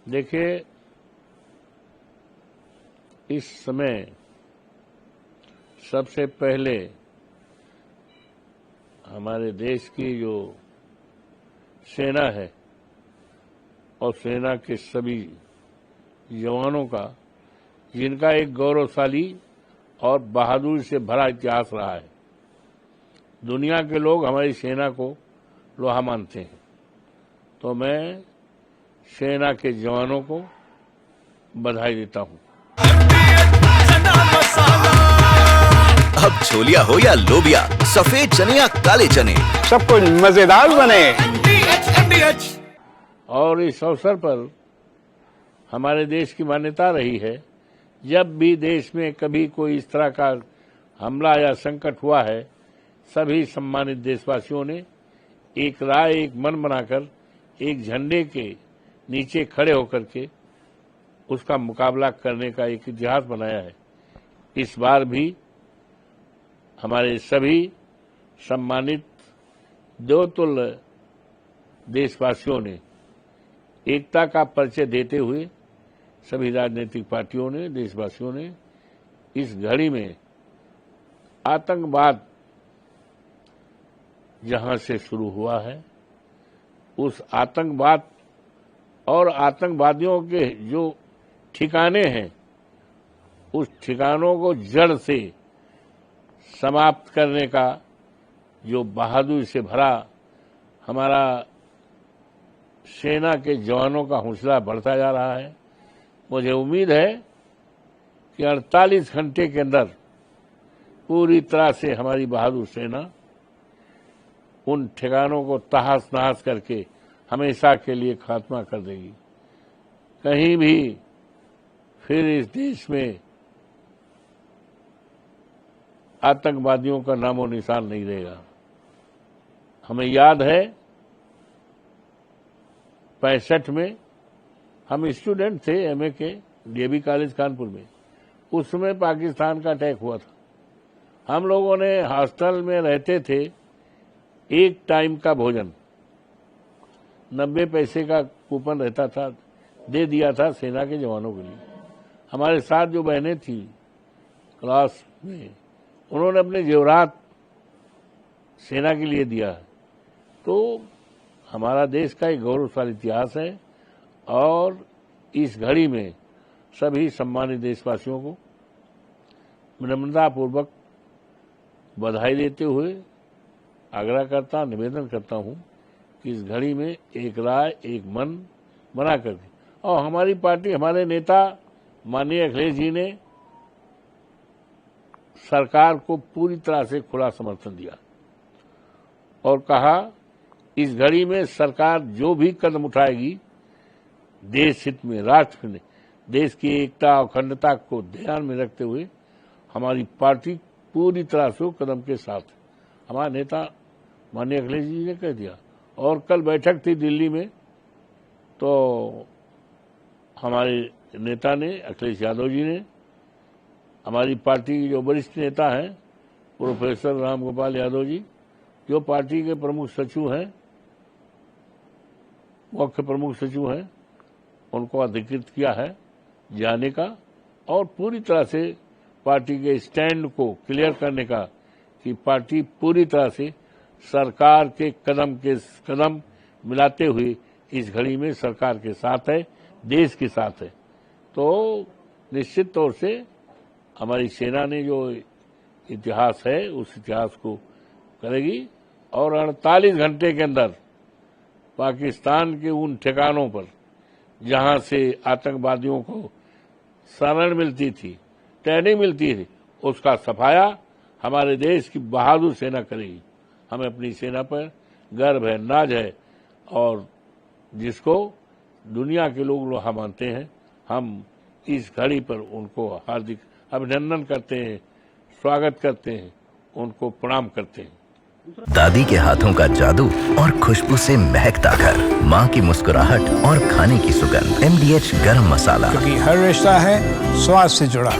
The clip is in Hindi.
देखिए, इस समय सबसे पहले हमारे देश की जो सेना है और सेना के सभी जवानों का, जिनका एक गौरवशाली और बहादुरी से भरा इतिहास रहा है, दुनिया के लोग हमारी सेना को लोहा मानते हैं। तो मैं सेना के जवानों को बधाई देता हूं। अब छोलिया हो या लोबिया, सफेद चने या काले चने, सब कुछ मजेदार बने। और इस अवसर पर हमारे देश की मान्यता रही है, जब भी देश में कभी कोई इस तरह का हमला या संकट हुआ है, सभी सम्मानित देशवासियों ने एक राय, एक मन बनाकर, एक झंडे के नीचे खड़े होकर के उसका मुकाबला करने का एक इतिहास बनाया है। इस बार भी हमारे सभी सम्मानित देवतुल्य देशवासियों ने एकता का परिचय देते हुए सभी राजनीतिक पार्टियों ने, देशवासियों ने इस घड़ी में आतंकवाद जहां से शुरू हुआ है, उस आतंकवाद और आतंकवादियों के जो ठिकाने हैं, उस ठिकानों को जड़ से समाप्त करने का जो बहादुरी से भरा हमारा सेना के जवानों का हौसला बढ़ता जा रहा है। मुझे उम्मीद है कि 48 घंटे के अंदर पूरी तरह से हमारी बहादुर सेना उन ठिकानों को तहस नहस करके हमेशा के लिए खात्मा कर देगी। कहीं भी फिर इस देश में आतंकवादियों का नामो निशान नहीं रहेगा। हमें याद है 65 में हम स्टूडेंट थे एमए के डीएवी कॉलेज कानपुर में, उस समय पाकिस्तान का अटैक हुआ था। हम लोगों ने हॉस्टल में रहते थे, एक टाइम का भोजन 90 पैसे का कूपन रहता था, दे दिया था सेना के जवानों के लिए। हमारे साथ जो बहनें थी क्लास में, उन्होंने अपने जेवरात सेना के लिए दिया है। तो हमारा देश का एक गौरवशाली इतिहास है और इस घड़ी में सभी सम्मानित देशवासियों को विनम्रतापूर्वक बधाई देते हुए आग्रह करता, निवेदन करता हूं कि इस घड़ी में एक राय, एक मन बना करके, और हमारी पार्टी, हमारे नेता माननीय अखिलेश जी ने सरकार को पूरी तरह से खुला समर्थन दिया और कहा इस घड़ी में सरकार जो भी कदम उठाएगी देश हित में, राष्ट्र में, देश की एकता और अखंडता को ध्यान में रखते हुए हमारी पार्टी पूरी तरह से कदम के साथ है। हमारे नेता माननीय अखिलेश जी ने कह दिया। और कल बैठक थी दिल्ली में, तो हमारे नेता ने, अखिलेश यादव जी ने, हमारी पार्टी के जो वरिष्ठ नेता हैं प्रोफेसर राम गोपाल यादव जी, जो पार्टी के प्रमुख सचिव हैं, मुख्य प्रमुख सचिव हैं, उनको अधिकृत किया है जाने का और पूरी तरह से पार्टी के स्टैंड को क्लियर करने का कि पार्टी पूरी तरह से सरकार के कदम मिलाते हुए इस घड़ी में सरकार के साथ है, देश के साथ है। तो निश्चित तौर से हमारी सेना ने जो इतिहास है उस इतिहास को करेगी और 48 घंटे के अंदर पाकिस्तान के उन ठिकानों पर जहां से आतंकवादियों को शरण मिलती थी, ट्रेनिंग मिलती थी, उसका सफाया हमारे देश की बहादुर सेना करेगी। हमें अपनी सेना पर गर्व है, नाज है और जिसको दुनिया के लोग लोहा मानते हैं। हम इस घड़ी पर उनको हार्दिक अभिनंदन करते हैं, स्वागत करते हैं, उनको प्रणाम करते हैं। दादी के हाथों का जादू और खुशबू से महकता घर, माँ की मुस्कुराहट और खाने की सुगंध। MDH गरम मसाला, क्योंकि हर रिश्ता है स्वाद से जुड़ा।